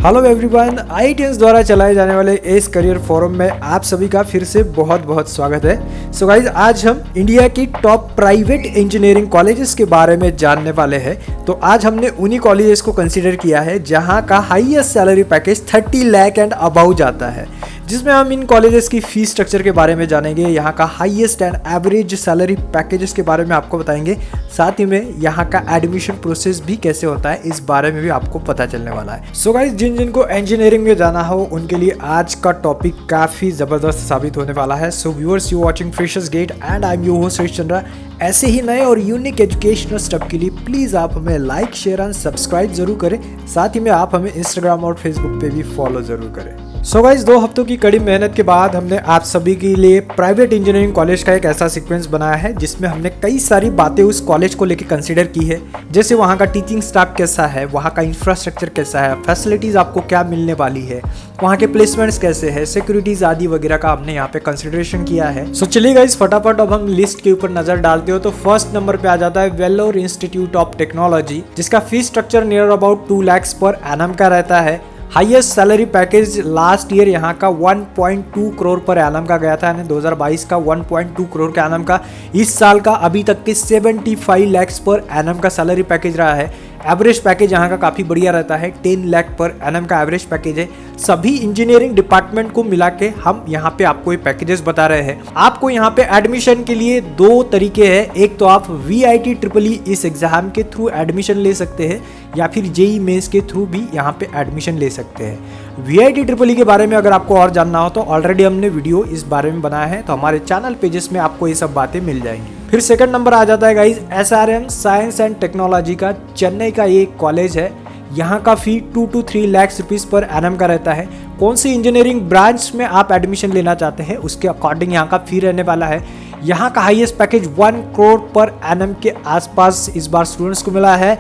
Hello everyone, IITians द्वारा चलाए जाने वाले एस करियर फोरम में आप सभी का फिर से बहुत बहुत स्वागत है। सो गाइज, आज हम इंडिया की टॉप प्राइवेट इंजीनियरिंग कॉलेजेस के बारे में जानने वाले हैं। तो आज हमने उन्हीं कॉलेजेस को कंसीडर किया है जहां का highest salary package 30 lakh and above जाता है, जिसमें हम इन कॉलेजेस की फीस स्ट्रक्चर के बारे में जानेंगे, यहाँ का highest and average salary packages के बारे में आपको बताएंगे, साथ ही में यहाँ का एडमिशन प्रोसेस भी कैसे होता है इस बारे में भी आपको पता चलने वाला है। सो गाइस, जिनको इंजीनियरिंग में जाना हो उनके लिए आज का टॉपिक काफी जबरदस्त साबित होने वाला है। So viewers, you watching Freshers Gate and I am your host Harish Chandra. ऐसे ही नए और यूनिक एजुकेशनल स्टेप के लिए प्लीज आप हमें लाइक, शेयर एंड सब्सक्राइब जरूर करें, साथ ही में आप हमें इंस्टाग्राम और फेसबुक पे भी फॉलो जरूर करें। सो गाइस, 2 हफ्तों की कड़ी मेहनत के बाद हमने आप सभी के लिए प्राइवेट इंजीनियरिंग कॉलेज का एक ऐसा सीक्वेंस बनाया है जिसमें हमने कई सारी बातें उस कॉलेज को लेकर कंसीडर की है, जैसे वहाँ का टीचिंग स्टाफ कैसा है, वहाँ का इंफ्रास्ट्रक्चर कैसा है, फैसिलिटीज आपको क्या मिलने वाली है, वहाँ के प्लेसमेंट्स कैसे है, सिक्योरिटीज आदि वगैरह का हमने यहाँ पे कंसिडरेशन किया है। सो चलिए गाइस, फटाफट अब हम लिस्ट के ऊपर नजर डालते हो। तो फर्स्ट नंबर पे आ जाता है वेल्लोर इंस्टीट्यूट ऑफ टेक्नोलॉजी, जिसका fees structure near about 2 lakh per annum का रहता है। Highest salary package last year यहाँ का 1.2 करोड़ पर एनम का गया था, यानी 2022 का 1.2 करोड़ के एनम का। इस साल का अभी तक के 75 लाख पर एनम का सैलरी पैकेज रहा है। एवरेज पैकेज यहाँ का काफ़ी बढ़िया रहता है, 10 लाख पर एनम का एवरेज पैकेज है। सभी इंजीनियरिंग डिपार्टमेंट को मिला के हम यहाँ पे आपको ये पैकेजेस बता रहे हैं। आपको यहाँ पे एडमिशन के लिए 2 तरीके हैं। एक तो आप VIT EEE इस एग्जाम के थ्रू एडमिशन ले सकते हैं, या फिर JEE मेंस के थ्रू भी यहाँ पे एडमिशन ले सकते हैं। VIT EEE के बारे में अगर आपको और जानना हो तो ऑलरेडी हमने वीडियो इस बारे में बनाया है, तो हमारे चैनल पे जिसमें आपको ये सब बातें मिल जाएंगी। फिर सेकंड नंबर आ जाता है guys SRM science and technology का, चेन्नई का ये कॉलेज है। यहाँ का फी 2 to 3 lakh rupees per annum का रहता है। कौन सी इंजीनियरिंग ब्रांच में आप एडमिशन लेना चाहते हैं उसके अकॉर्डिंग यहाँ का फी रहने वाला है। यहाँ का highest package 1 crore per annum के आसपास इस बार स्टूडेंट्स को मिला है।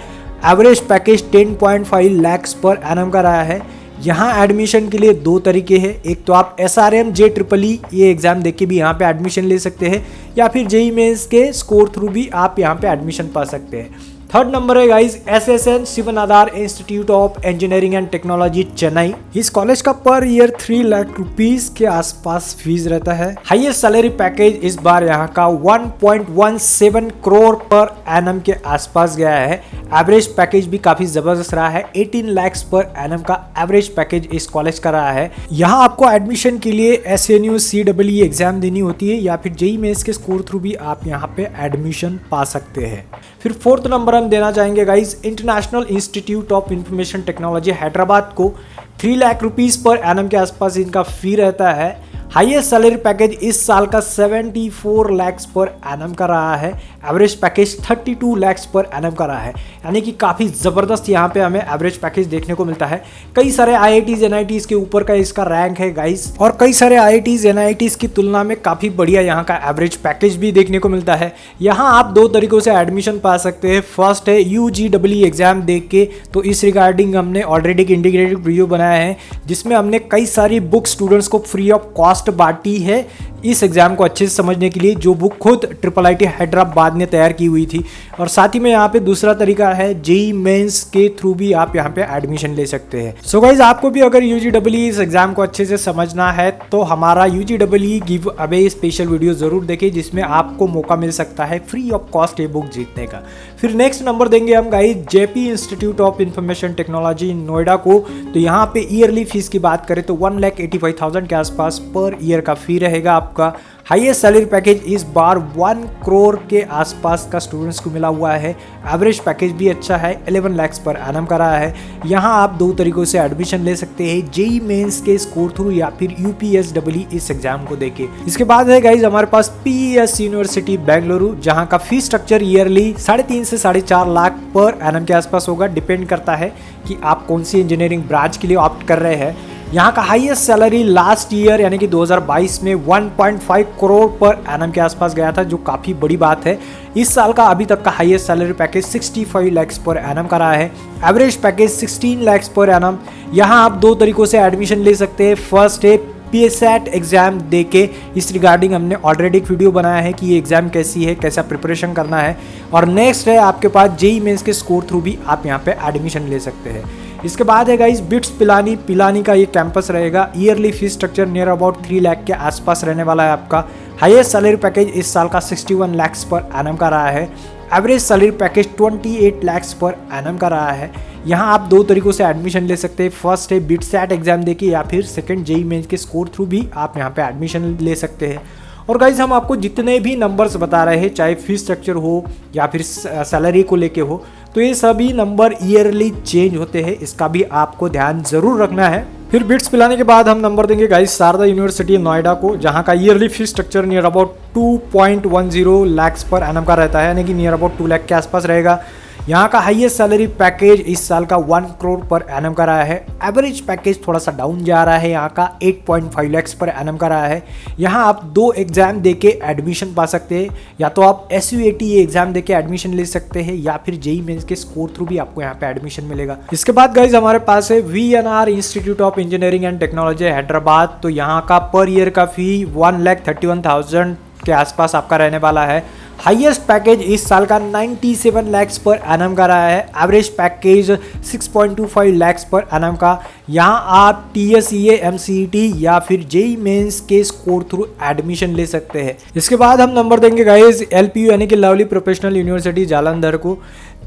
Average package 10.5 lakh per annum का रहा है। यहाँ एडमिशन के लिए 2 तरीके हैं। एक तो आप SRM JEE ये एग्जाम देके भी यहाँ पे एडमिशन ले सकते हैं, या फिर JEE मेंस के स्कोर थ्रू भी आप यहाँ पे एडमिशन पा सकते हैं। थर्ड नंबर है guys SSN Shivanadar institute of engineering and technology, Chennai. इस कॉलेज का पर ईयर 3 लाख रुपीस के आसपास फीस रहता है। हाईएस्ट सैलरी पैकेज इस बार यहाँ का 1.17 करोड़ पर एनम के आसपास गया है। एवरेज पैकेज भी काफी जबरदस्त रहा है, 18 लाख पर एनम का एवरेज पैकेज इस कॉलेज का रहा है। यहाँ आपको एडमिशन के लिए SNU CEE एग्जाम देनी होती है, या फिर JEE मेंस के स्कोर थ्रू भी आप यहाँ पे एडमिशन पा सकते हैं। फिर फोर्थ नंबर हम देना चाहेंगे guys international institute of information technology Hyderabad को। 3 लाख रुपीस पर एनम के आसपास इनका फी रहता है। हाईएस्ट सैलरी पैकेज इस साल का 74 लाख पर एनम का रहा है। Average package 32 lakh per annum का रहा है, यानी कि काफ़ी ज़बरदस्त यहाँ पे हमें एवरेज पैकेज देखने को मिलता है। कई सारे IITs NITs के ऊपर का इसका रैंक है गाइस, और कई सारे IITs NITs की तुलना में काफ़ी बढ़िया यहाँ का एवरेज पैकेज भी देखने को मिलता है। यहाँ आप 2 तरीकों से एडमिशन पा सकते हैं। फर्स्ट है UGEE एग्जाम देख के, तो इस रिगार्डिंग हमने ऑलरेडी एक इंटीग्रेटेड वीडियो बनाया है जिसमें हमने कई सारी बुक स्टूडेंट्स को फ्री ऑफ कॉस्ट बांटी है इस एग्जाम को अच्छे से समझने के लिए, जो बुक खुद IIIT हैदराबाद ने तैयार की हुई थी। और साथ ही में यहाँ पे दूसरा तरीका है JEE मेंस के थ्रू भी आप यहाँ पे एडमिशन ले सकते हैं। सो गाइज, आपको भी अगर UGEE इस एग्जाम को अच्छे से समझना है तो हमारा UGEE give away special video जरूर देखिए, जिसमें आपको मौका मिल सकता है फ्री ऑफ कॉस्ट ये बुक जीतने का। फिर नेक्स्ट नंबर देंगे हम guys JP institute of information technology Noida को। तो यहाँ पे ईयरली फीस की बात करें तो 1,85,000 के आसपास पर ईयर का फी रहेगा आपका। हाईएस्ट सैलरी पैकेज इस बार 1 करोड़ के आसपास का स्टूडेंट्स को मिला हुआ है। एवरेज पैकेज भी अच्छा है, 11 लाख पर एनम का रहा है। यहाँ आप 2 तरीकों से एडमिशन ले सकते हैं, JEE मेंस के स्कोर थ्रू या फिर UPSEE इस एग्जाम को देके। इसके बाद है गाइज हमारे पास PES यूनिवर्सिटी बेंगलुरु, जहाँ का फी स्ट्रक्चर ईयरली 3.5 से 4.5 लाख पर एनम के आसपास होगा। डिपेंड करता है कि आप कौन सी इंजीनियरिंग ब्रांच के लिए ऑप्ट कर रहे हैं। यहाँ का हाईएस्ट सैलरी लास्ट ईयर यानी कि 2022 में 1.5 करोड़ पर एनम के आसपास गया था, जो काफ़ी बड़ी बात है। इस साल का अभी तक का highest salary package 65 lakh per annum का रहा है। Average package 16 lakh per annum. यहाँ आप 2 तरीकों से एडमिशन ले सकते हैं। फर्स्ट है PSAT एग्जाम देके, इस रिगार्डिंग हमने ऑलरेडी एक वीडियो बनाया है कि ये एग्जाम कैसी है, कैसा प्रिपरेशन करना है। और नेक्स्ट है आपके पास JEE मेंस के स्कोर थ्रू भी आप यहाँ पे एडमिशन ले सकते हैं। इसके बाद है गाइज बिट्स पिलानी, पिलानी का ये कैंपस रहेगा। Yearly fees structure near about 3 lakh के आसपास रहने वाला है आपका। हाईएस्ट सैलरी पैकेज इस साल का 61 लाख पर एनम का रहा है। Average salary package 28 lakh per annum का रहा है। यहाँ आप 2 तरीकों से एडमिशन ले सकते हैं। फर्स्ट है बिटसैट एग्जाम देके, या फिर सेकंड जेईई मेंस के स्कोर थ्रू भी आप यहाँ पे एडमिशन ले सकते हैं। और गाइज हम आपको जितने भी नंबर्स बता रहे हैं, चाहे फीस स्ट्रक्चर हो या फिर सैलरी को लेके हो, तो ये सभी नंबर ईयरली चेंज होते हैं, इसका भी आपको ध्यान जरूर रखना है। फिर बिट्स पिलाने के बाद हम नंबर देंगे गाइज शारदा यूनिवर्सिटी नोएडा को, जहाँ का yearly fees structure near about 2.10 lakh per annum का रहता है, यानी कि नियर अबाउट 2 लाख के आसपास रहेगा। यहाँ का हाईएस्ट सैलरी पैकेज इस साल का 1 करोड़ पर एनम का रहा है। एवरेज पैकेज थोड़ा सा डाउन जा रहा है, यहाँ का 8.5 लाख पर एनम का रहा है। यहाँ आप 2 एग्जाम देके एडमिशन पा सकते हैं, या तो आप SUAT एग्जाम देके एडमिशन ले सकते हैं, या फिर जेईई मेंस के स्कोर थ्रू भी आपको यहाँ पे एडमिशन मिलेगा। इसके बाद गाइज हमारे पास है VNR institute of engineering and technology Hyderabad. तो यहाँ का पर ईयर का फी 1,31,000 के आसपास आपका रहने वाला है। हाईएस्ट पैकेज इस साल का 97 लाख पर एनम का रहा है। Average package 6.25 lakh per annum का। यहाँ आप TSEA MCET या फिर जेईई मेंस के स्कोर थ्रू एडमिशन ले सकते हैं। इसके बाद हम नंबर देंगे गाइज LPU यानी कि लवली प्रोफेशनल यूनिवर्सिटी जालंधर को।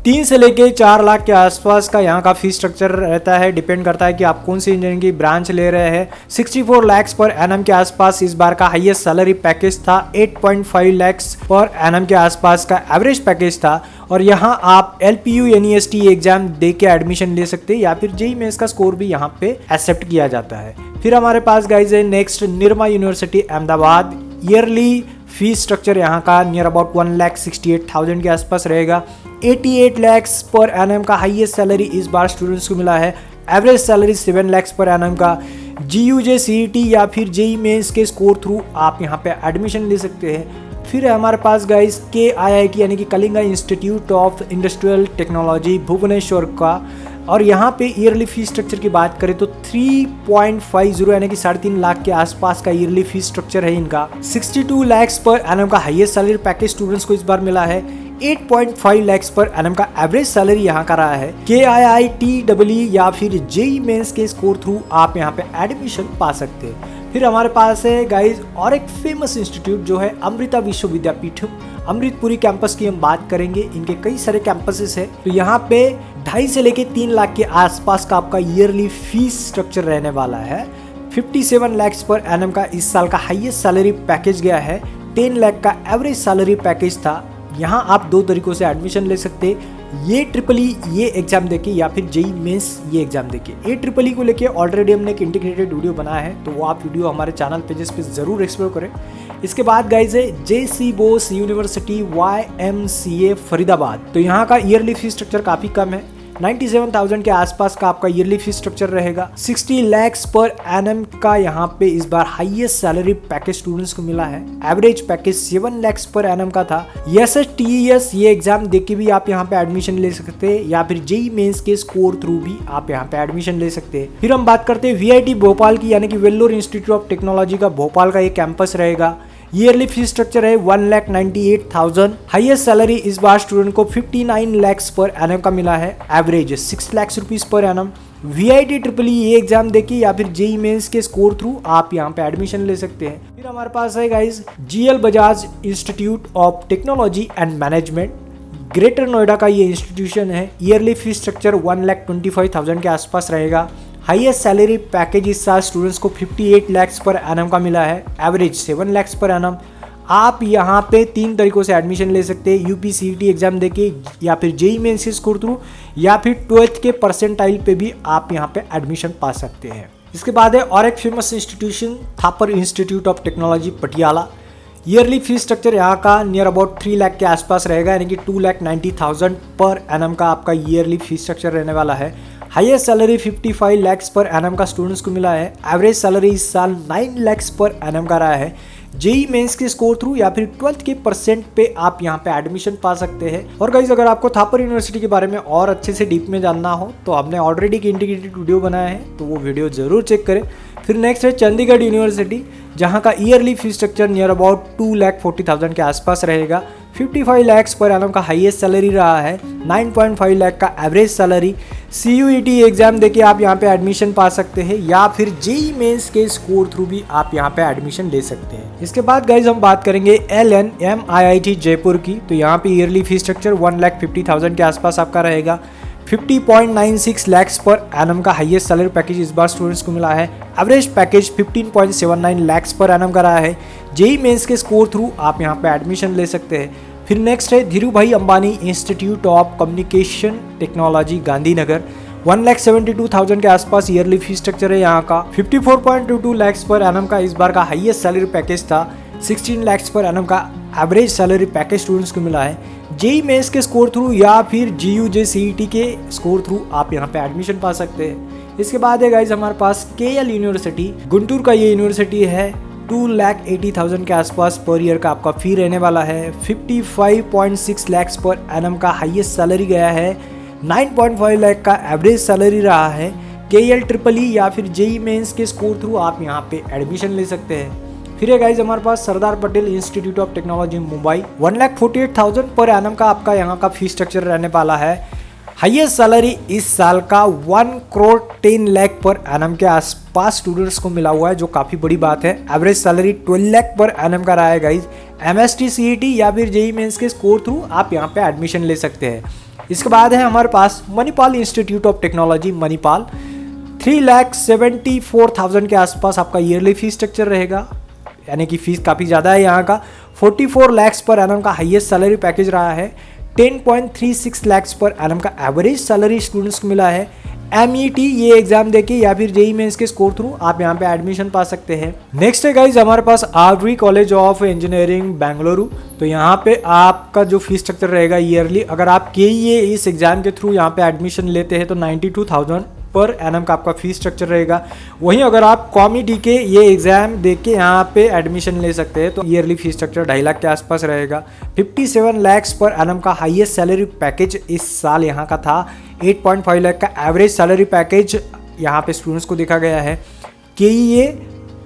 3 से लेके 4 लाख के आसपास का यहाँ का फीस स्ट्रक्चर रहता है। डिपेंड करता है कि आप कौन सी इंजीनियरिंग की ब्रांच ले रहे हैं। 64 लाख पर एनम के आसपास इस बार का हाईएस्ट सैलरी पैकेज था। 8.5 लाख पर एनम के आसपास का एवरेज पैकेज था। और यहाँ आप LPU NEST एग्जाम दे के एडमिशन ले सकते हैं, या फिर जेईई मेंस का स्कोर भी यहाँ पे एक्सेप्ट किया जाता है। फिर हमारे पास गाइज है next Nirma university Ahmedabad. Yearly fees structure यहाँ का नियर अबाउट 1,68,000 के आसपास रहेगा। 88 लाख पर एनम का हाईएस्ट सैलरी इस बार स्टूडेंट्स को मिला है। Average salary 7 lakh per annum का। GUJ CET या फिर जेईई मेंस के स्कोर थ्रू आप यहाँ पे एडमिशन ले सकते हैं। फिर हमारे पास गाइस KIIT यानी कि Kalinga institute of industrial technology Bhubaneswar का। और यहाँ पे ईयरली फीस स्ट्रक्चर की बात करें तो 3.50 यानी कि 3.5 लाख के आसपास का ईयरली फीस स्ट्रक्चर है इनका। 62 लाख पर एनम का हाईएस्ट सैलरी पैकेज स्टूडेंट्स को इस बार मिला है। 8.5 लाख पर एनम का एवरेज सैलरी यहाँ का रहा है। KIIT या फिर जेईई मेंस के स्कोर थ्रू आप यहाँ पे एडमिशन पा सकते हैं। फिर हमारे पास है गाइज और एक फेमस इंस्टीट्यूट जो है अमृता विश्व विद्यापीठम। अमृतपुरी कैंपस की हम बात करेंगे। इनके कई सारे कैंपसेस है। तो यहाँ पे 2.5 से लेके 3 लाख के आसपास का आपका ईयरली फीस स्ट्रक्चर रहने वाला है। 57 लाख पर एनम का इस साल का हाईएस्ट सैलरी पैकेज गया है। 10 लाख का एवरेज सैलरी पैकेज था। यहाँ आप 2 तरीकों से एडमिशन ले सकते हैं, ये EEE ये एग्जाम देके या फिर जेईई मेंस ये एग्जाम देके। EEE को लेके ऑलरेडी हमने एक इंटीग्रेटेड वीडियो बनाया है, तो वो आप वीडियो हमारे चैनल पेजेस पे जरूर एक्सप्लोर करें। इसके बाद गाइज है JC Bose university YMCA Faridabad. तो यहाँ का ईयरली फीस स्ट्रक्चर काफी कम है। 97,000 के आसपास का आपका ईयरली फीस स्ट्रक्चर रहेगा। 60 लाख पर एनम का यहाँ पे इस बार हाईएस्ट सैलरी पैकेज स्टूडेंट्स को मिला है। Average package 7 lakh per annum का था। SSTES ये एग्जाम देके भी आप यहाँ पे एडमिशन ले सकते हैं, या फिर जेईई मेंस के स्कोर थ्रू भी आप यहाँ पे एडमिशन ले सकते हैं। फिर हम बात करते हैं VIT भोपाल की, यानी कि वेल्लोर इंस्टीट्यूट ऑफ टेक्नोलॉजी का भोपाल का एक कैंपस रहेगा। ईयरली फीस स्ट्रक्चर है 1,98,000। हाईएस्ट सैलरी इस बार स्टूडेंट को 59 लाख पर एनम का मिला है। Average 6 lakh rupees per annum. VIT EEE ये एग्जाम देके या फिर जेईई मेंस के स्कोर थ्रू आप यहाँ पे एडमिशन ले सकते हैं। फिर हमारे पास है guys GL Bajaj institute of technology and management. Greater Noida का ये इंस्टीट्यूशन है। ईयरली फीस स्ट्रक्चर 1,25,000 के आसपास रहेगा। हाईएस्ट सैलरी पैकेज इस साल स्टूडेंट्स को 58 लाख पर एनम का मिला है। Average 7 lakh per annum. आप यहाँ पे 3 तरीकों से एडमिशन ले सकते हैं, UPCET एग्जाम देके या फिर जेईई मेंस स्कोर थ्रू, या फिर 12th के परसेंटाइल पे भी आप यहाँ पे एडमिशन पा सकते हैं। इसके बाद है और एक famous institution Thapar institute of technology Patiala. Yearly fees structure यहाँ का नियर अबाउट 3 लाख के आसपास रहेगा, यानी कि 2,90,000 पर एनम का आपका ईयरली फीस स्ट्रक्चर रहने वाला है। Highest salary 55 lakh per annum का स्टूडेंट्स को मिला है। एवरेज सैलरी इस साल 9 लाख पर एनम का रहा है। जेईई मेंस के स्कोर थ्रू या फिर 12th के परसेंट पे आप यहाँ पे एडमिशन पा सकते हैं। और गाइस अगर आपको थापर यूनिवर्सिटी के बारे में और अच्छे से डीप में जानना हो तो हमने ऑलरेडी एक इंटीग्रेटेड वीडियो बनाया है, तो वो वीडियो जरूर चेक करें। फिर नेक्स्ट है चंडीगढ़ यूनिवर्सिटी, जहाँ का yearly fees structure near about 2,40,000 के आसपास रहेगा। 55 लाख पर एनम का हाईएस्ट सैलरी रहा है। 9.5 लाख का एवरेज सैलरी। CUET एग्जाम देके आप यहाँ पे एडमिशन पा सकते हैं या फिर जेई मेंस के स्कोर थ्रू भी आप यहाँ पे एडमिशन ले सकते हैं। इसके बाद गाइज हम बात करेंगे LNM-IIT जयपुर की। तो यहाँ पे ईयरली फी स्ट्रक्चर 1,50,000 के आसपास आपका रहेगा। 50.96 लाख पर एनम का हाईएस्ट सैलरी पैकेज इस बार स्टूडेंट्स को मिला है। Average package 15.79 lakh per annum का रहा है। जेई मेंस के स्कोर थ्रू आप यहाँ पे एडमिशन ले सकते हैं। फिर नेक्स्ट है Dhirubhai Ambani institute of communication technology Gandhinagar. 1,72,000 के आसपास ईयरली फी स्ट्रक्चर है यहाँ का। 54.22 लाख पर एनम का इस बार का हाईएस्ट सैलरी पैकेज था। 16 लाख पर एनम का एवरेज सैलरी पैकेज स्टूडेंट्स को मिला है। जेई मेंस के स्कोर थ्रू या फिर GUJ CET के स्कोर थ्रू आप यहाँ पे एडमिशन पा सकते हैं। इसके बाद है गाइज हमारे पास KL यूनिवर्सिटी, गुंटूर का ये यूनिवर्सिटी है। 2,80,000 के आसपास पर ईयर का आपका फी रहने वाला है। 55.6 लाख पर एनम का हाईएस्ट सैलरी गया है। 9.5 लाख का एवरेज सैलरी रहा है। KL EEE या फिर जेई मेंस के स्कोर थ्रू आप यहाँ पे एडमिशन ले सकते हैं। फिर है गाइज हमारे पास Sardar Patel institute of technology Mumbai. 1,48,000 per annum का आपका यहाँ का फी स्ट्रक्चर रहने वाला है। हाईएस्ट सैलरी इस साल का 1,10,00,000 पर एनम के आसपास स्टूडेंट्स को मिला हुआ है, जो काफ़ी बड़ी बात है। Average salary 12 lakh per annum का रहा है गाइज। MST CET या फिर जेई मेंस के स्कोर थ्रू आप यहाँ पे एडमिशन ले सकते हैं। इसके बाद है हमारे पास Manipal institute of technology Manipal. 3,74,000 के आसपास आपका ईयरली फी स्ट्रक्चर रहेगा, यानी कि फीस काफ़ी ज़्यादा है यहाँ का। 44 लाख पर एनम का हाईएस्ट सैलरी पैकेज रहा है। 10.36 लाख पर एनम का एवरेज सैलरी स्टूडेंट्स को मिला है। MET ये एग्जाम देके या फिर जेई मेंस के स्कोर थ्रू आप यहाँ पे एडमिशन पा सकते हैं। नेक्स्ट है गाइज हमारे पास RV college of engineering Bengaluru. तो यहाँ पे आपका जो फीस स्ट्रक्चर रहेगा ईयरली, अगर आप KEA इस एग्जाम के थ्रू यहाँ पे एडमिशन लेते हैं तो 92,000 पर एनम का आपका फी स्ट्रक्चर रहेगा। वहीं अगर आप कॉमेडी के ये एग्जाम देख के यहाँ पे एडमिशन ले सकते हैं तो ईयरली फी स्ट्रक्चर 2.5 लाख के आसपास रहेगा। 57 लाख पर एनम का हाईएस्ट सैलरी पैकेज इस साल यहाँ का था। 8.5 लाख का एवरेज सैलरी पैकेज यहाँ पे स्टूडेंट्स को देखा गया है। KEA,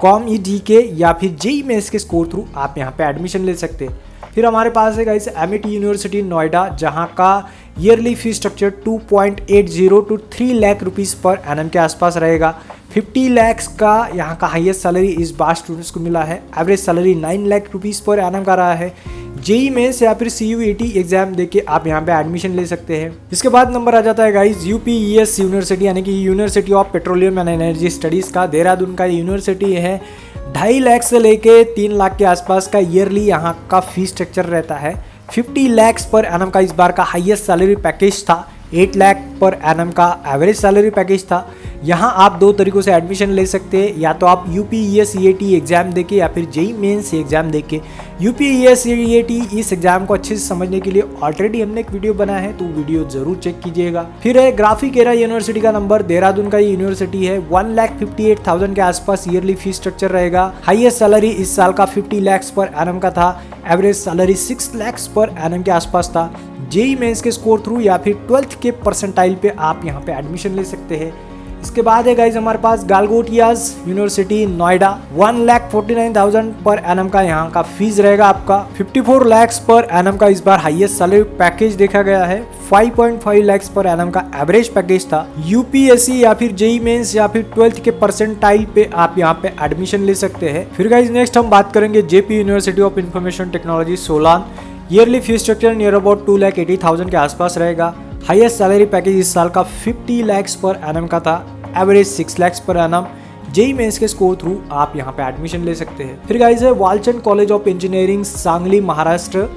कॉमेडी के या फिर जेई मेंस के स्कोर थ्रू आप यहाँ पे एडमिशन ले सकते हैं। फिर हमारे पास है गाइस MIT यूनिवर्सिटी नोएडा, जहाँ का yearly fee structure 2.80 to 3 lakh rupees per annum के आसपास रहेगा। 50 लाख का यहाँ का हाईएस्ट सैलरी इस बार स्टूडेंट्स को मिला है। Average salary 9 lakh rupees per annum का रहा है। जेई मेंस या फिर CUET एग्जाम देके आप यहाँ पे एडमिशन ले सकते हैं। इसके बाद नंबर आ जाता है गाइस UPES यूनिवर्सिटी, यानी कि university of petroleum and energy studies का। देहरादून का यूनिवर्सिटी है। 2.5 लाख से लेके 3 लाख के आसपास का ईयरली यहाँ का फी स्ट्रक्चर रहता है। 50 लाख पर एनम का इस बार का हाईएस्ट सैलरी पैकेज था। 8 लाख पर एनम का एवरेज सैलरी पैकेज था। यहाँ आप दो तरीकों से एडमिशन ले सकते हैं, या तो आप UPES CET एग्जाम देके या फिर जेई मेंस एग्जाम देके। UPES CET इस एग्जाम को अच्छे से समझने के लिए ऑलरेडी हमने एक वीडियो बनाया है, तो वीडियो जरूर चेक कीजिएगा। फिर है ग्राफिक एरा यूनिवर्सिटी का नंबर। देहरादून का यूनिवर्सिटी है। 1,58,000 के आसपास ईयरली फी स्ट्रक्चर रहेगा। हाईएस्ट सैलरी इस साल का 50 लाख पर एनम का था। Average salary 6 lakh per annum के आसपास था। जेई मेंस के स्कोर थ्रू या फिर 12th के परसेंटाइल पे आप यहाँ पे एडमिशन ले सकते हैं। इसके बाद है गाइज हमारे पास गालगोटियाज यूनिवर्सिटी नोएडा। 1,49,000 पर एनम का यहाँ का फीस रहेगा आपका। 54 लाख पर एनम का इस बार हाईएस्ट सैलरी पैकेज देखा गया है। 5.5 लाख पर एनम का एवरेज पैकेज था। UPSC या फिर जेई मेंस या फिर 12th के परसेंटाइल पे आप यहाँ पे एडमिशन ले सकते हैं। फिर गाइज नेक्स्ट हम बात करेंगे JP university of information technology Solan. Yearly fee structure near about 2,80,000 के आसपास रहेगा। हाईएस्ट सैलरी पैकेज इस साल का 50 लाख पर एनम का था। Average 6 lakh per annum. JEE mains के स्कोर थ्रू आप यहाँ पे एडमिशन ले सकते हैं। फिर गाइज है Walchand college of engineering Sangli Maharashtra,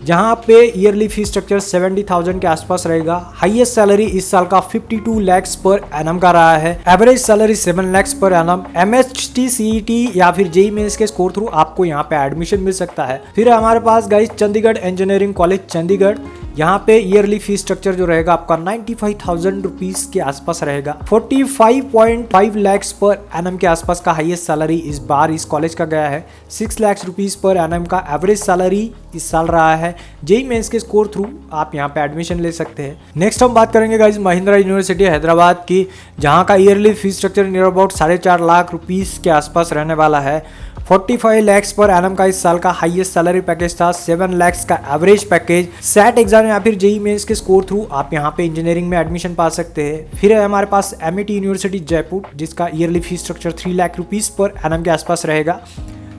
जहाँ पे ईयरली फी स्ट्रक्चर 70,000 के आसपास रहेगा। हाईएस्ट सैलरी इस साल का 52 लाख पर एनम का रहा है। Average salary 7 lakh per annum. MST CET या फिर जेई मेंस के स्कोर थ्रू आपको यहाँ पे एडमिशन मिल सकता है। फिर हमारे पास guys Chandigarh engineering college Chandigarh, यहाँ पे ईयरली फी स्ट्रक्चर जो रहेगा आपका 95,000 रुपीज के आसपास रहेगा। 45.5 लाख पर एनम के आसपास का हाईएस्ट सैलरी इस बार इस कॉलेज का गया है। 6 लाख रुपीज पर एनम का एवरेज सैलरी इस साल रहा है। जेई मेंस के स्कोर थ्रू आप यहाँ पे एडमिशन ले सकते हैं। नेक्स्ट हम बात करेंगे गाइज महिंद्रा यूनिवर्सिटी हैदराबाद की, जहाँ का yearly fee structure near about 4.5 lakh rupees के आसपास रहने वाला है। 45 लैक्स पर एनम का इस साल का हाईएस्ट सैलरी पैकेज था, 7 लैक्स का एवरेज पैकेज। सेट एग्जाम या फिर जेईई मेंस के स्कोर थ्रू आप यहाँ पे इंजीनियरिंग में एडमिशन पा सकते हैं। फिर है हमारे पास एमआईटी यूनिवर्सिटी जयपुर, जिसका yearly fees structure 3 lakh rupees per annum के आसपास रहेगा।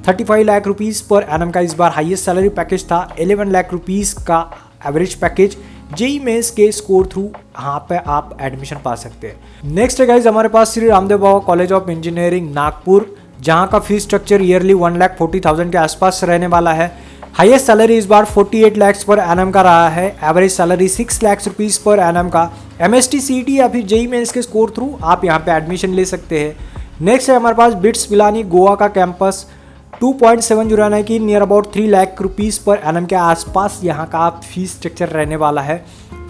35 लाख रुपीज पर एनम का इस बार हाईएस्ट सैलरी पैकेज था, 11 लाख रुपीज का एवरेज पैकेज। जेईई मेंस के स्कोर थ्रू यहाँ पे आप एडमिशन पा सकते हैं। नेक्स्ट है गाइज हमारे पास Shri Ramdev Baba college of engineering Nagpur, जहाँ का फीस स्ट्रक्चर ईयरली 1,40,000 के आसपास रहने वाला है। हाईएस्ट सैलरी इस बार 48 लाख पर एनम का रहा है, average salary 6 lakh rupees per annum का। एमएसटी सीईटी या फिर जेईई मेंस के स्कोर थ्रू आप यहाँ पे एडमिशन ले सकते हैं। नेक्स्ट है हमारे पास बिट्स पिलानी गोवा का कैंपस, 2.709 की near about 3 lakh rupees per annum के आसपास यहाँ का फीस स्ट्रक्चर रहने वाला है।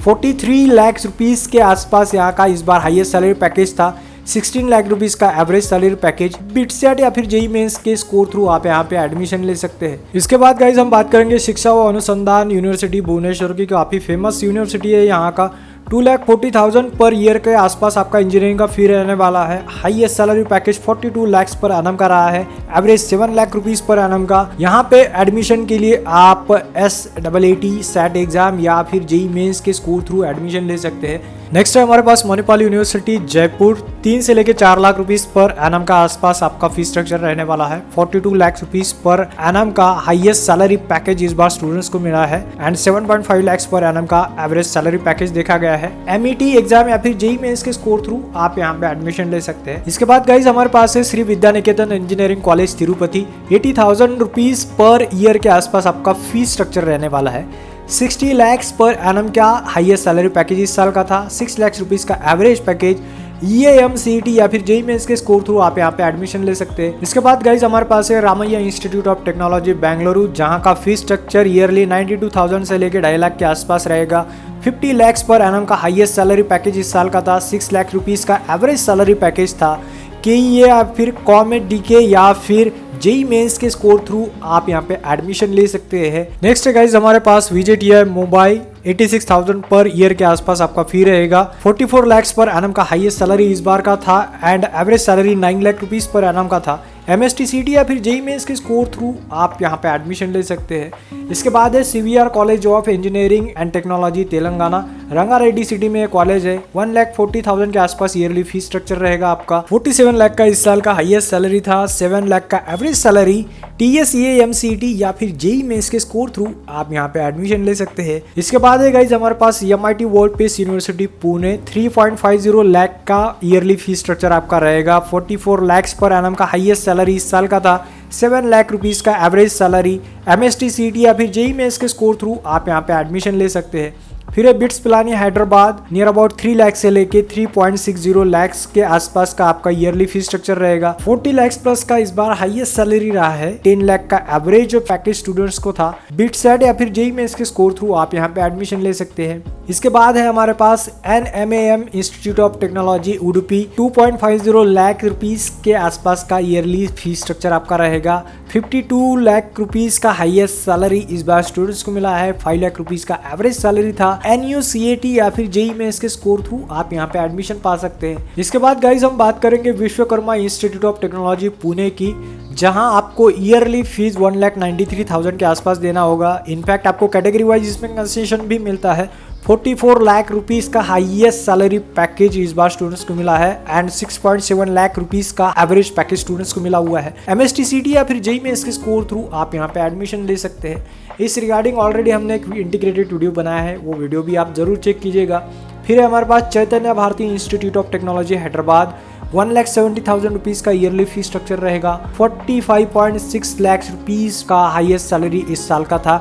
43 लाख रुपीज के आसपास यहाँ का इस बार हाईएस्ट सैलरी पैकेज था, 16 लाख रुपीज का एवरेज सैलरी पैकेज। बिटसेट या फिर जेईई मेंस के स्कोर थ्रू आप यहाँ पे एडमिशन ले सकते हैं। इसके बाद गाइज हम बात करेंगे शिक्षा व अनुसंधान यूनिवर्सिटी भुवनेश्वर की, काफी फेमस यूनिवर्सिटी है। यहाँ का 2,40,000 पर ईयर के आसपास आपका इंजीनियरिंग का फी रहने वाला है। Highest salary package 42 lakh per annum का रहा है, average 7 lakh rupees per annum का। यहाँ पे एडमिशन के लिए आप SAT सेट एग्जाम या फिर जेईई मेंस के स्कोर थ्रू एडमिशन ले सकते हैं। नेक्स्ट है हमारे पास मणिपाल यूनिवर्सिटी जयपुर, 3 से लेकर 4 लाख रुपीज पर एनम का आसपास आपका फीस स्ट्रक्चर रहने वाला है। 42 लाख रुपीज पर एनम का हाईएस्ट सैलरी पैकेज इस बार स्टूडेंट्स को मिला है एंड 7.5 लाख पर एनम का एवरेज सैलरी पैकेज देखा गया है। एमईटी एग्जाम या फिर जेईई मेंस के स्कोर थ्रू आप यहाँ पे एडमिशन ले सकते हैं। इसके बाद गाइज हमारे पास है Shri Vidya Niketan engineering college Tirupati, 80,000 rupees per year के आसपास आपका फीस स्ट्रक्चर रहने वाला है। 60 लाख पर एनम का हाईएस्ट सैलरी पैकेज इस साल का था, 6 लाख रुपीज का एवरेज पैकेज। EAM CET या फिर जेईई मेंस के स्कोर थ्रू आप यहाँ पे एडमिशन ले सकते हैं। इसके बाद गाइज हमारे पास है Ramaiah institute of technology Bengaluru, जहाँ का फीस स्ट्रक्चर ईयरली 92,000 से लेकर 2.5 लाख के आसपास रहेगा। 50 लाख पर एनम का हाईएस्ट सैलरी पैकेज इस साल का था, 6 लाख रुपीज का एवरेज सैलरी पैकेज था। KEA या फिर कॉमेट DK या फिर जेईई मेंस के स्कोर थ्रू आप यहाँ पे एडमिशन ले सकते हैं। नेक्स्ट है गाइज हमारे पास VJTI मुंबई, 86,000 पर ईयर के आसपास आपका फी रहेगा। 44 लाख पर एनम का हाईएस्ट सैलरी इस बार का था and average salary 9 lakh rupees per annum का था। MST CT या फिर जेईई मेंस के स्कोर थ्रू आप यहाँ पे एडमिशन ले सकते हैं। इसके बाद है CVR college of engineering and technology Telangana, Rangareddy city में कॉलेज है। 1,40,000 के आसपास ईयरली फीस स्ट्रक्चर रहेगा आपका। 47 लाख का इस साल का हाईएस्ट सैलरी था, 7 लाख का एवरेज सैलरी। TSEA MCT या फिर जेईई मेंस के स्कोर थ्रू आप यहाँ पे एडमिशन ले सकते हैं। इसके बाद है गाइज हमारे पास MIT world peace university Pune, 3.50 lakh का ईयरली फीस स्ट्रक्चर आपका रहेगा। 44 लाख पर एनम का हाईएस्ट सैलरी इस साल का था, 7 लाख रुपीज का एवरेज सैलरी। MST CT या फिर जेईई मेंस के स्कोर थ्रू आप यहाँ पे एडमिशन ले सकते हैं। फिर है bits Pilani Hyderabad, near about 3 lakh से लेके 3.60 लाख के आसपास का आपका ईयरली फीस स्ट्रक्चर रहेगा। 40 लाख प्लस का इस बार हाईएस्ट सैलरी रहा है, 10 लाख का एवरेज जो पैकेज स्टूडेंट्स को था। बिटसेट या फिर जेईई मेंस के स्कोर थ्रू आप यहाँ पे एडमिशन ले सकते हैं। इसके बाद है हमारे पास NMAM institute of technology Udupi, 2.50 lakh rupees के आसपास का ईयरली फीस स्ट्रक्चर आपका रहेगा। 52 लाख रुपीज का हाईएस्ट सैलरी इस बार स्टूडेंट्स को मिला है, 5 लाख रुपीज का एवरेज सैलरी था। NUCAT या फिर जेईई मेंस के स्कोर थ्रू आप यहाँ पे एडमिशन पा सकते हैं। इसके बाद गाइज हम बात करेंगे Vishwakarma institute of technology Pune की, जहां आपको ईयरली फीस 1,93,000 के आसपास देना होगा। इनफैक्ट आपको कैटेगरी वाइज इसमें कंसेशन भी मिलता है। 44 लाख रुपीस का हाईएस्ट सैलरी पैकेज इस बार स्टूडेंट्स को मिला है एंड 6.7 लाख रुपीस का एवरेज पैकेज स्टूडेंट्स को मिला हुआ है। MST CT या फिर जेईई मेंस के स्कोर थ्रू आप यहाँ पे एडमिशन ले सकते हैं। इस रिगार्डिंग ऑलरेडी हमने एक इंटीग्रेटेड वीडियो बनाया है, वो वीडियो भी आप जरूर चेक कीजिएगा। फिर है हमारे पास Chaitanya Bharathi institute of technology Hyderabad, 1,70,000 rupees का ईयरली फीस स्ट्रक्चर रहेगा। 45.6 लाख रुपीज का हाईएस्ट सैलरी इस साल का था,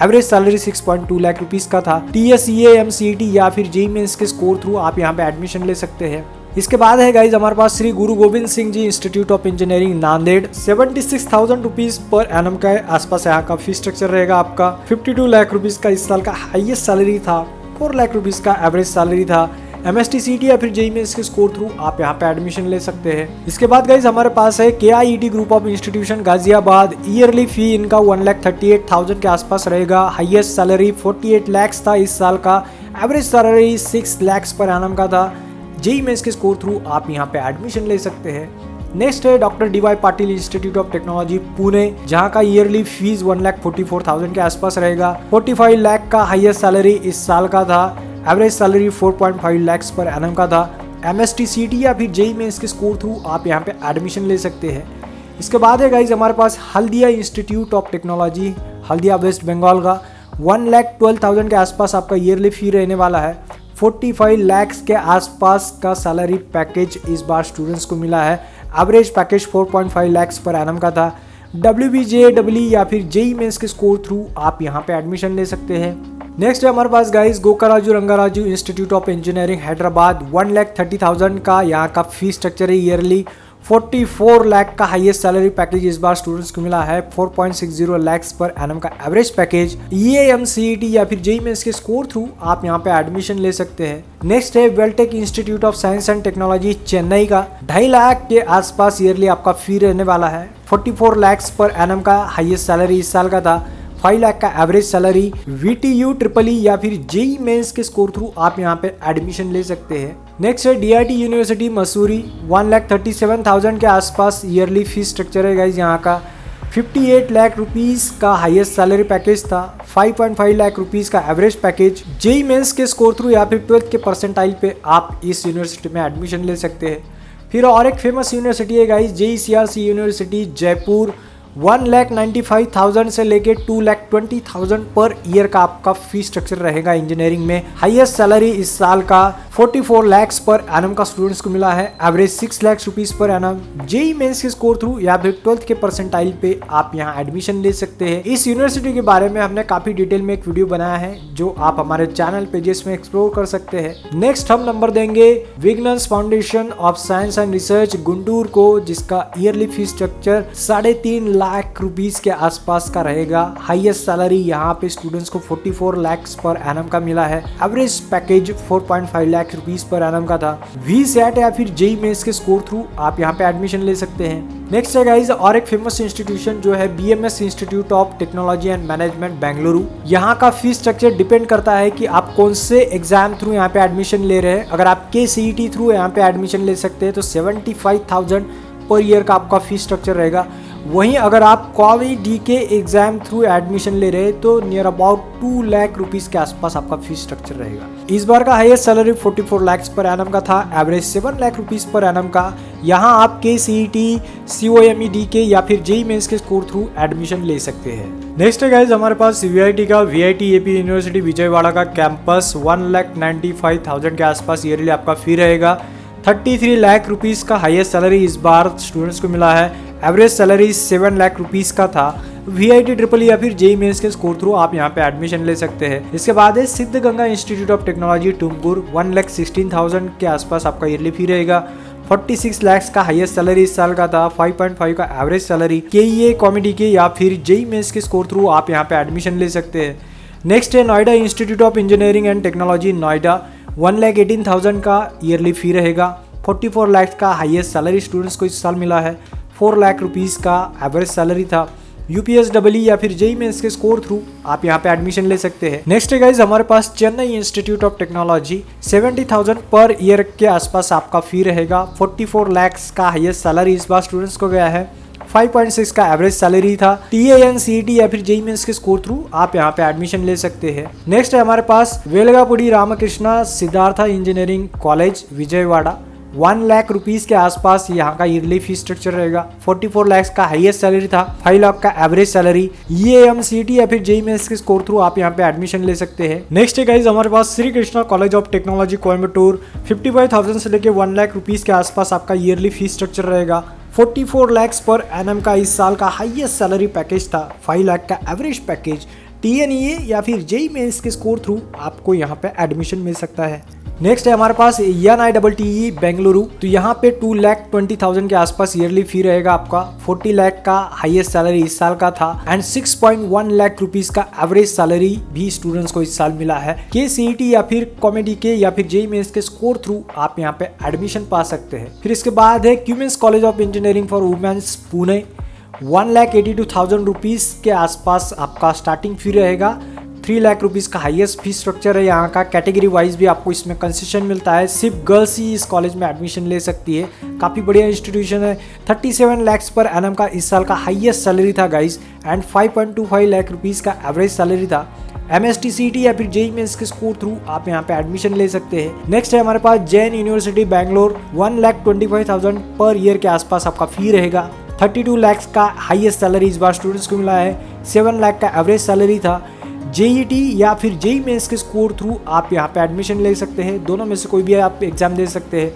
एवरेज सैलरी 6.2 लाख रुपीस का था। TSEA MCT या फिर जेईई मेंस के स्कोर थ्रू आप यहाँ पे एडमिशन ले सकते हैं। इसके बाद है गाइज हमारे पास Shri Guru Gobind Singh ji institute of engineering Nanded, 76,000 rupees per annum का आसपास यहाँ का फीस स्ट्रक्चर रहेगा आपका। 52 लाख रुपीज का इस साल का हाईएस्ट सैलरी था, 4 लाख रुपीज का एवरेज सैलरी था। MST CT या फिर जेईई मेंस के स्कोर थ्रू आप यहाँ पे एडमिशन ले सकते हैं। इसके बाद गाइज हमारे पास है KIET group of institution Ghaziabad, yearly fee इनका 1,38,000 के आसपास रहेगा। हाईएस्ट सैलरी 48 लाख था इस साल का, average salary 6 lakh per annum का था। जेईई मेंस के स्कोर थ्रू आप यहाँ पे एडमिशन ले सकते हैं। नेक्स्ट है doctor D.Y.. Patil institute of technology Pune, जहाँ का ईयरली फीस 1,44,000 के आसपास रहेगा। 45 लाख का हाईएस्ट सैलरी इस साल का था। Average salary 4.5 lakh per annum का था। MST CT या फिर JEE मेंस के स्कोर थ्रू आप यहाँ पे एडमिशन ले सकते हैं। इसके बाद है गाइज हमारे पास Haldia institute of technology, Haldia West Bengal का। 1,12,000 के आसपास आपका ईयरली फी रहने वाला है। 45 लाख के आसपास का सैलरी पैकेज इस बार स्टूडेंट्स को मिला है। Average package 4.5 lakh per annum का था। WBJEE या फिर JEE मेंस के स्कोर थ्रू आप यहाँ पे एडमिशन ले सकते हैं। नेक्स्ट है हमारे पास guys Gokaraju Rangaraju institute of engineering Hyderabad. 1,30,000 का यहाँ का फी स्ट्रक्चर है ईयरली। 44 लाख का हाईएस्ट सैलरी पैकेज इस बार स्टूडेंट्स को मिला है। 4.60 लाख पर एनम का एवरेज पैकेज। EAM CET या फिर JEE मेंस के स्कोर थ्रू आप यहाँ पे एडमिशन ले सकते हैं। नेक्स्ट है Veltech institute of science and technology Chennai का। 2.5 लाख के आसपास ईयरली आपका फी रहने वाला है। 44 लाख पर एनम का हाईएस्ट सैलरी इस साल का था। 5 लाख का एवरेज सैलरी। VTU EEE या फिर JEE मेंस के स्कोर थ्रू आप यहाँ पे एडमिशन ले सकते हैं। नेक्स्ट है DIT यूनिवर्सिटी मसूरी। 1,37,000 के आसपास ईयरली फीस स्ट्रक्चर है गाइज यहाँ का। 58 लाख रुपीस का हाईएस्ट सैलरी पैकेज था। 5.5 लाख रुपीस का एवरेज पैकेज। JEE मेंस के स्कोर थ्रू या फिर 12th के परसेंटाइल पे आप इस यूनिवर्सिटी में एडमिशन ले सकते हैं। फिर और एक फेमस यूनिवर्सिटी है गाइज JECRC यूनिवर्सिटी जयपुर। 1,95,000 से लेके 2,20,000 पर ईयर का आपका फी स्ट्रक्चर रहेगा इंजीनियरिंग में। हाईएस्ट सैलरी इस साल का 44 लाख पर एनम का स्टूडेंट्स को मिला है। Average 6 lakh rupees per annum. JEE mains के स्कोर थ्रू या फिर 12th के परसेंटाइल पे आप यहाँ एडमिशन ले सकते हैं। इस यूनिवर्सिटी के बारे में हमने काफी डिटेल में एक वीडियो बनाया है जो आप हमारे चैनल पेजेस में एक्सप्लोर कर सकते हैं। नेक्स्ट हम नंबर देंगे Vignan's foundation of science and research Guntur को, जिसका yearly fee structure 3.5 lakh rupees के आसपास का रहेगा। हाईएस्ट सैलरी यहाँ पे स्टूडेंट्स को 44 लाख पर एनम का मिला है। Average package 4.5 lakh rupees per annum का था। VSAT या फिर JEE मेंस के स्कोर थ्रू आप यहाँ पे एडमिशन ले सकते हैं। नेक्स्ट है गाइज और एक फेमस इंस्टीट्यूशन जो है BMS institute of technology and management Bengaluru. यहाँ का फी स्ट्रक्चर डिपेंड करता है कि आप कौन से एग्जाम थ्रू यहाँ पे एडमिशन ले रहे हैं। अगर आप KCET थ्रू यहाँ पे एडमिशन ले सकते हैं तो 75,000 पर ईयर का आपका फी स्ट्रक्चर रहेगा। वहीं अगर आप COVI-DK एग्जाम थ्रू एडमिशन ले रहे हैं तो नियर अबाउट 2 लाख रुपीस के आसपास आपका फीस स्ट्रक्चर रहेगा। इस बार का highest salary 44 lakh per annum का था। Average 7 lakh rupees per annum का। यहाँ आप KCET, COME-DK या फिर JEE मेंस के स्कोर थ्रू एडमिशन ले सकते हैं। नेक्स्ट है गाइज हमारे पास VIT का VIT AP यूनिवर्सिटी विजयवाड़ा का कैंपस। 1,95,000 के आसपास ईयरली आपका फी रहेगा। 33 लाख रुपीस का हाईएस्ट सैलरी इस बार स्टूडेंट्स को मिला है। एवरेज सैलरी 7 लाख रुपीस का था। VIT EEE या फिर JEE मेंस के स्कोर थ्रू आप यहाँ पे एडमिशन ले सकते हैं। इसके बाद है Siddaganga institute of technology Tumkur. 1,16,000 के आसपास आपका ईयरली फी रहेगा। 46 लाख का हाईएस्ट सैलरी इस साल का था। 5.5 का एवरेज सैलरी। KEA, COME-DK या फिर JEE मेंस के स्कोर थ्रू आप यहाँ पे एडमिशन ले सकते हैं। नेक्स्ट है Noida institute of engineering and technology Noida. 1,18,000 का ईयरली फी रहेगा। 44 लाख का हाईएस्ट सैलरी स्टूडेंट्स को इस साल मिला है। 4 लाख रुपीस का एवरेज सैलरी था। UPSEE या फिर JEE मेंस के स्कोर थ्रू आप यहाँ पे एडमिशन ले सकते हैं। नेक्स्ट है गाइज हमारे पास Chennai institute of technology. 70,000 per year के आसपास आपका फी रहेगा। 44 लाख का हाईएस्ट सैलरी इस बार स्टूडेंट्स को गया है। 5.6 का एवरेज सैलरी था। TAN CET या फिर JEE मेंस के स्कोर थ्रू आप यहाँ पे एडमिशन ले सकते हैं। नेक्स्ट है हमारे पास Velagapudi Ramakrishna Siddhartha engineering college Vijayawada. 1 lakh rupees के आसपास यहाँ का ईयरली फी स्ट्रक्चर रहेगा। 44 लाख का हाईएस्ट सैलरी था। 5 लाख का एवरेज सैलरी। EAM CET या फिर JEE मेंस के स्कोर थ्रू आप यहाँ पे एडमिशन ले सकते हैं। नेक्स्ट है गाइज हमारे पास Shri Krishna college of technology Coimbatore. 55,000 से लेके 1 लाख रुपीस के आसपास आपका ईयरली फी स्ट्रक्चर रहेगा। 44 लाख पर एनम का इस साल का हाईएस्ट सैलरी पैकेज था। 5 लाख का एवरेज पैकेज। TNEA या फिर JEE मेंस के स्कोर थ्रू आपको यहाँ पे एडमिशन मिल सकता है। नेक्स्ट है हमारे पास NITTE बेंगलुरु। तो यहाँ पे 2,20,000 के आसपास ईयरली फी रहेगा आपका। 40 लाख का हाईएस्ट सैलरी इस साल का था एंड 6.1 लाख रुपीस का एवरेज सैलरी भी स्टूडेंट्स को इस साल मिला है। KCET या फिर COME-DK या फिर JEE मेंस के स्कोर थ्रू आप यहाँ पे एडमिशन पा सकते हैं। फिर इसके बाद है Cummins college of engineering for women's Pune. 1,82,000 rupees के आसपास आपका स्टार्टिंग फी रहेगा। 3 लाख रुपीज का हाईएस्ट फीस स्ट्रक्चर है यहाँ का। कैटेगरी वाइज भी आपको इसमें कंसेशन मिलता है, सिर्फ गर्ल्स ही इस कॉलेज में एडमिशन ले सकती है। काफी बढ़िया इंस्टीट्यूशन है। 37 लाख पर एनम का इस साल का हाईएस्ट सैलरी था गाइज, एंड 5.25 लाख रुपीज का एवरेज सैलरी था। MSTCT या फिर जेईई मेंस के स्कोर थ्रू आप यहाँ पे एडमिशन ले सकते हैं। नेक्स्ट है हमारे पास जैन यूनिवर्सिटी बैंगलोर, 1,25,000 पर ईयर के आसपास आपका फी रहेगा। 32 लाख का हाईएस्ट सैलरी इस बार स्टूडेंट्स को मिला है। 7 लाख का एवरेज सैलरी था। JET या फिर जेईई मेंस के स्कोर थ्रू आप यहाँ पे एडमिशन ले सकते हैं। दोनों में से कोई भी आप एग्जाम दे सकते हैं।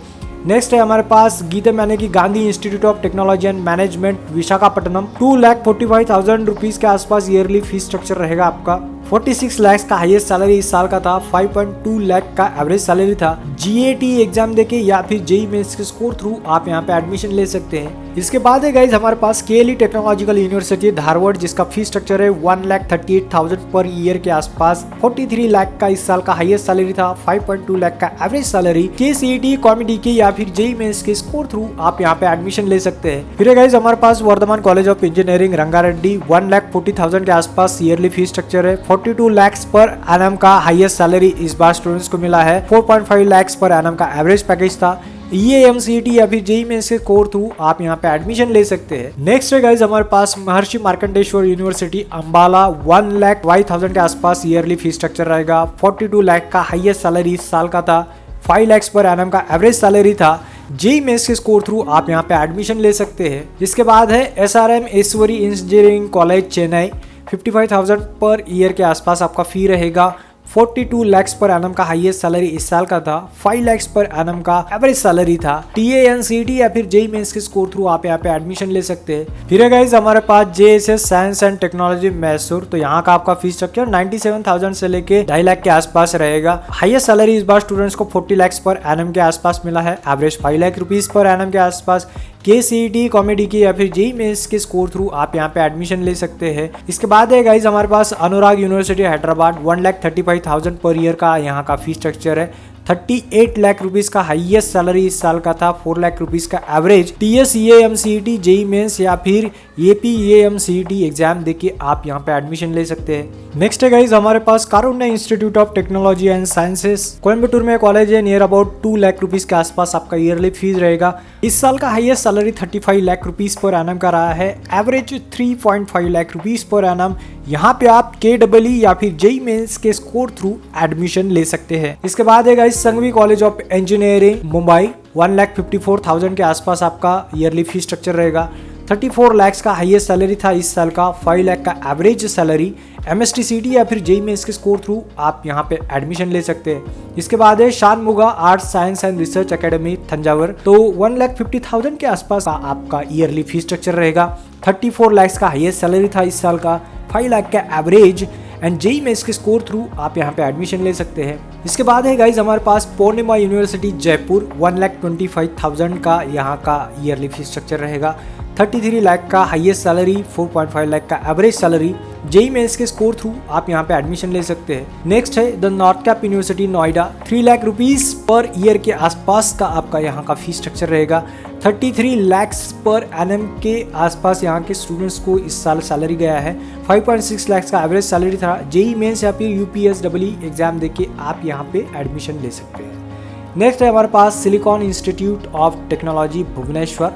नेक्स्ट है हमारे पास गीतम यानी कि Gandhi institute of technology and management Visakhapatnam, 2,45,000 rupees के आसपास ईयरली फीस स्ट्रक्चर रहेगा आपका। 46 लाख का हाईएस्ट सैलरी इस साल का था। 5.2 लाख का एवरेज सैलरी था। GAT एग्जाम देके या फिर जेईई मेंस के स्कोर थ्रू आप यहाँ पे एडमिशन ले सकते हैं। इसके बाद है गाइज हमारे पास KLE टेक्नोलॉजिकल यूनिवर्सिटी धारवाड़, जिसका फीस स्ट्रक्चर है 1,38,000 पर ईयर के आसपास। 43 लाख का इस साल का हाईएस्ट सैलरी था। 5.2 लाख का एवरेज सैलरी। KCET, कॉमेडी के या फिर जेईई मेंस के स्कोर थ्रू आप यहाँ पे एडमिशन ले सकते हैं। फिर गाइज हमारे पास Vardhaman college of engineering Rangareddy, 1,40,000 के आसपास ईयरली फीस स्ट्रक्चर है। 42 लाख पर एनम का हाईएस्ट सैलरी इस बार स्टूडेंट्स को मिला है। 4.5 लाख पर एनम का एवरेज पैकेज था। EAMCET या फिर जेईई मेंस के कोर थ्रू आप यहाँ पे एडमिशन ले सकते हैं। नेक्स्ट है गाइज हमारे पास महर्षि मार्कंडेश्वर यूनिवर्सिटी अंबाला, 1,05,000 के आसपास ईयरली फीस स्ट्रक्चर रहेगा। 42 लाख का हाईएस्ट सैलरी इस साल का था। 5 लाख पर एनम का एवरेज सैलरी था। जेईई मेंस के स्कोर थ्रू आप यहाँ पे एडमिशन ले सकते हैं। इसके बाद है SRM Easwari engineering college Chennai, 55,000 per year के आसपास आपका फी रहेगा। 42 लाख पर एनम का हाईएस्ट सैलरी इस साल का था। 5 लाख पर एनम का एवरेज सैलरी था। TANCET या फिर जेईई मेंस के स्कोर थ्रू आप यहाँ पे एडमिशन ले सकते हैं। फिर है गाइस हमारे पास JSS science and technology Mysore, तो यहाँ का आपका फीस स्ट्रक्चर 97,000 से लेके 2.5 लाख के आसपास रहेगा। हाईएस्ट सैलरी इस बार स्टूडेंट्स को 40 लाख पर एनम के आसपास मिला है। Average 5 lakh rupees per annum के आसपास। KCET, कॉमेडी की या फिर जेईई मेंस के स्कोर थ्रू आप यहाँ पे एडमिशन ले सकते हैं। इसके बाद है गाइज हमारे पास अनुराग यूनिवर्सिटी हैदराबाद, 1,35,000 पर ईयर का यहाँ का फीस स्ट्रक्चर है। 38 लाख रुपीज का हाईएस्ट सैलरी इस साल का था। 4 लाख रुपीज का एवरेज। TSEAMCET, जेईई मेंस या फिर APEAMCET एग्जाम देके आप यहाँ पे एडमिशन ले सकते हैं। नेक्स्ट है गाइज हमारे पास Karunya institute of technology and sciences, Coimbatore में कॉलेज है। नियर अबाउट 2 लाख रुपीज के आसपास आपका ईयरली फीस रहेगा। इस साल का highest salary 35 lakh rupees per annum का रहा है। Average 3.5 lakh rupees per annum. यहाँ पे आप KEE या फिर जेईई मेंस के स्कोर थ्रू एडमिशन ले सकते हैं। इसके बाद है guys Sanghvi college of engineering Mumbai, 1,54,000 के आसपास आपका ईयरली फीस स्ट्रक्चर रहेगा। 34 लाख का हाईएस्ट सैलरी था इस साल का। 5 लाख का एवरेज सैलरी। MSTCT या फिर जेईई मेंस के स्कोर थ्रू आप यहाँ पे एडमिशन ले सकते हैं। इसके बाद है Shanmugha arts science and research academy Thanjavur, तो 1,50,000 के आसपास आपका ईयरली फीस स्ट्रक्चर रहेगा। 34 लाख का हाईएस्ट सैलरी था इस साल का। 5 लाख का एवरेज एंड जेईई मेंस के स्कोर थ्रू आप यहाँ पे एडमिशन ले सकते हैं। इसके बाद है गाइज हमारे पास पूर्णिमा यूनिवर्सिटी जयपुर, 1,25,000 का यहाँ का ईयरली फीस स्ट्रक्चर रहेगा। 33 लाख का हाईएस्ट सैलरी। 4.5 लाख का एवरेज सैलरी। जेईई मेंस के स्कोर थ्रू आप यहाँ पे एडमिशन ले सकते हैं। नेक्स्ट है the north cap university Noida, 3 lakh rupees per year के आसपास का आपका यहाँ का फीस स्ट्रक्चर रहेगा। 33 लाख पर एनम के आसपास यहाँ के स्टूडेंट्स को इस साल सैलरी गया है। 5.6 लाख का एवरेज सैलरी था। जेईई मेंस या फिर UPSEE एग्जाम देके आप यहाँ पे एडमिशन ले सकते हैं। नेक्स्ट है हमारे पास silicon institute of technology Bhubaneswar,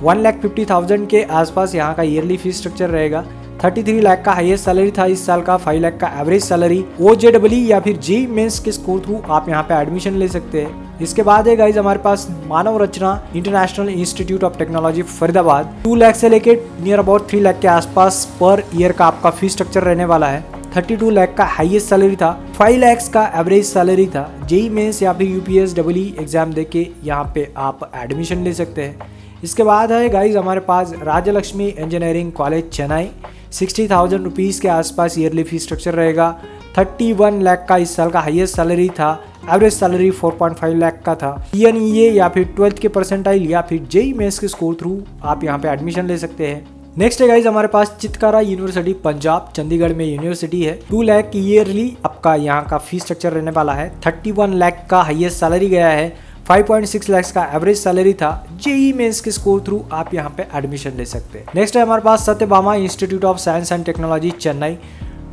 1,50,000 के आसपास यहाँ का ईयरली फीस स्ट्रक्चर रहेगा। 33 लाख का हाईएस्ट सैलरी था इस साल का। 5 लाख का एवरेज सैलरी। OJEE या फिर जेईई मेंस के स्कोर थ्रू आप यहाँ पे एडमिशन ले सकते हैं। इसके बाद है गाइज हमारे पास Manav Rachna international institute of technology Faridabad, 2 lakh से लेके नियर अबाउट 3 लाख के आसपास पर ईयर का आपका फीस स्ट्रक्चर रहने वाला है। 32 लाख का हाईएस्ट सैलरी था। 5 लाख का एवरेज सैलरी था। जेईई मेंस या फिर UPSEE एग्जाम देके यहाँ पे आप एडमिशन ले सकते हैं। इसके बाद है गाइज हमारे पास Rajalakshmi engineering college Chennai, 60,000 rupees के आसपास ईयरली फीस स्ट्रक्चर रहेगा। 31 लाख का इस साल का हाईएस्ट सैलरी था। एवरेज सैलरी 4.5 लाख का था। TNEA या फिर 12th के परसेंटाइल या फिर जेईई मेंस के स्कोर थ्रू आप यहाँ पे एडमिशन ले सकते हैं। नेक्स्ट है गाइज हमारे पास चितकारा यूनिवर्सिटी पंजाब, चंडीगढ़ में यूनिवर्सिटी है। 2 लाख ईयरली आपका यहाँ का फीस स्ट्रक्चर रहने वाला है। 31 लाख का हाईएस्ट सैलरी गया है। 5.6 लाख का एवरेज सैलरी था। जेईई मेंस के स्कोर थ्रू आप यहाँ पे एडमिशन ले सकते हैं। नेक्स्ट है हमारे पास Sathyabama institute of science and technology Chennai,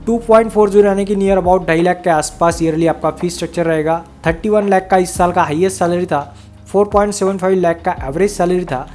2.40 यानी कि नियर अबाउट 2.5 लाख के आसपास ईयरली आपका फीस स्ट्रक्चर रहेगा। 31 लाख का इस साल का हाईएस्ट सैलरी था। 4.75 लाख का एवरेज सैलरी था।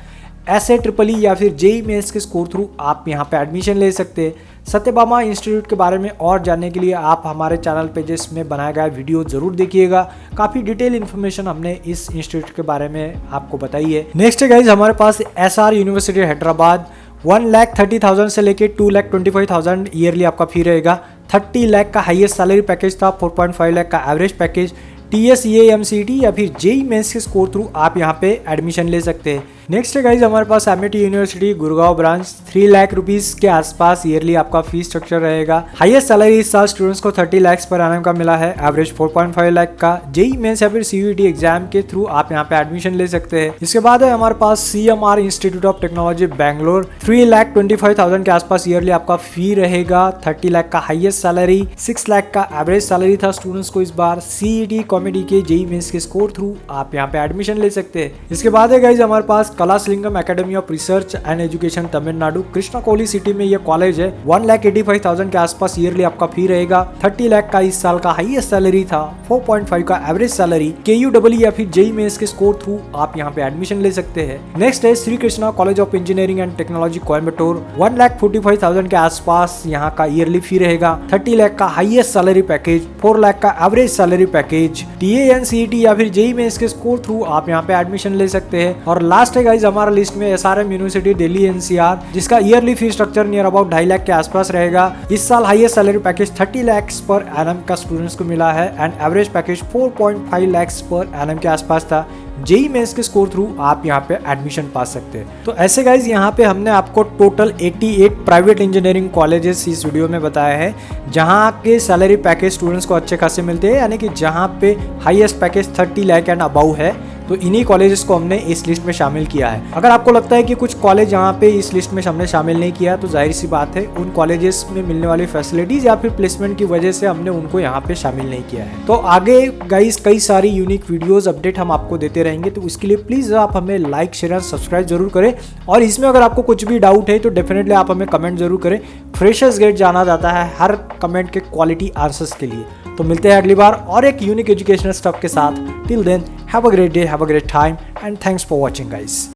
ऐसे ट्रिपल या फिर जेई मेंस के स्कोर थ्रू आप यहाँ पे एडमिशन ले सकते हैं। सत्यभामा इंस्टीट्यूट के बारे में और जानने के लिए आप हमारे चैनल पे जिसमें बनाया गया वीडियो जरूर देखिएगा। काफ़ी डिटेल इन्फॉर्मेशन हमने इस इंस्टीट्यूट के बारे में आपको बताई है। नेक्स्ट है गाइज हमारे पास एसआर यूनिवर्सिटी हैदराबाद। 1,30,000 से लेके 2,25,000 ईयरली आपका फी रहेगा। 30 लाख का हाईएस्ट सैलरी पैकेज था। 4.5 लाख का एवरेज पैकेज। TSEA-MCET या फिर जेई मेंस के स्कोर थ्रू आप यहाँ पे एडमिशन ले सकते हैं। नेक्स्ट है गाइज हमारे पास MIT university Gurgaon branch. 3 lakh rupees के आसपास ईयरली आपका फीस स्ट्रक्चर रहेगा। हाईएस्ट सैलरी इस साल स्टूडेंट्स को 30 लाख पर एनम का मिला है। एवरेज 4.5 लाख का। जेई मेंस या फिर CUET एग्जाम के थ्रू आप यहाँ पे एडमिशन ले सकते हैं। इसके बाद है हमारे पास CMR institute of technology Bangalore. 3,25,000 के आसपास ईयरली आपका फी रहेगा। 30 लाख का हाईएस्ट सैलरी। 6 लाख का एवरेज सैलरी था स्टूडेंट्स को इस बार। CET कॉमेडी के जेई मेंस के स्कोर थ्रू आप यहाँ पे एडमिशन ले सकते हैं। इसके बाद है गाइज हमारे पास Kalasalingam academy of research and education Tamil Nadu. Krishna Kohli city में ये कॉलेज है। 1,85,000 के आसपास ईयरली आपका फी रहेगा। 30 लाख का इस साल का हाईएस्ट सैलरी था। 4.5 का एवरेज सैलरी। KUEE या फिर जेई मेंस के स्कोर थ्रू आप यहाँ पे एडमिशन ले सकते हैं। नेक्स्ट है Shri Krishna college of engineering and technology Coimbatore. 1,45,000 के आसपास यहाँ का ईयरली फी रहेगा। 30 लाख का हाईएस्ट सैलरी पैकेज। 4 लाख का एवरेज सैलरी पैकेज। TANCET या फिर जेई मेंस के स्कोर थ्रू आप यहाँ पे एडमिशन ले सकते हैं। और लास्ट है गाइज हमारा लिस्ट में SRM यूनिवर्सिटी दिल्ली NCR, जिसका yearly fee structure near about 2.5 lakh के आसपास रहेगा। इस साल highest salary package 30 lakh per annum का स्टूडेंट्स को मिला है and average package 4.5 lakh per annum के आसपास था। जेई मेंस के स्कोर थ्रू आप यहाँ पे एडमिशन पा सकते हैं। तो ऐसे गाइज यहाँ पे हमने आपको टोटल 88 प्राइवेट इंजीनियरिंग कॉलेजेस इस वीडियो में बताया है, जहाँ के सैलरी पैकेज स्टूडेंट्स को अच्छे खासे मिलते हैं, यानी कि जहाँ पे highest package 30 lakh and above है। तो इन्हीं कॉलेजेस को हमने इस लिस्ट में शामिल किया है। अगर आपको लगता है कि कुछ कॉलेज यहाँ पे इस लिस्ट में हमने शामिल नहीं किया, तो जाहिर सी बात है उन कॉलेजेस में मिलने वाली फैसिलिटीज या फिर प्लेसमेंट की वजह से हमने उनको यहाँ पे शामिल नहीं किया है। तो आगे गाइस कई सारी यूनिक वीडियोस अपडेट हम आपको देते रहेंगे, तो उसके लिए प्लीज आप हमें लाइक शेयर और सब्सक्राइब जरूर करें। और इसमें अगर आपको कुछ भी डाउट है तो डेफिनेटली आप हमें कमेंट जरूर करें। फ्रेशर्स गेट जाना जाता है हर कमेंट के क्वालिटी आंसर्स के लिए। तो मिलते हैं अगली बार और एक यूनिक एजुकेशनल स्टफ के साथ। Till then have a great day, have a great time and thanks for watching guys.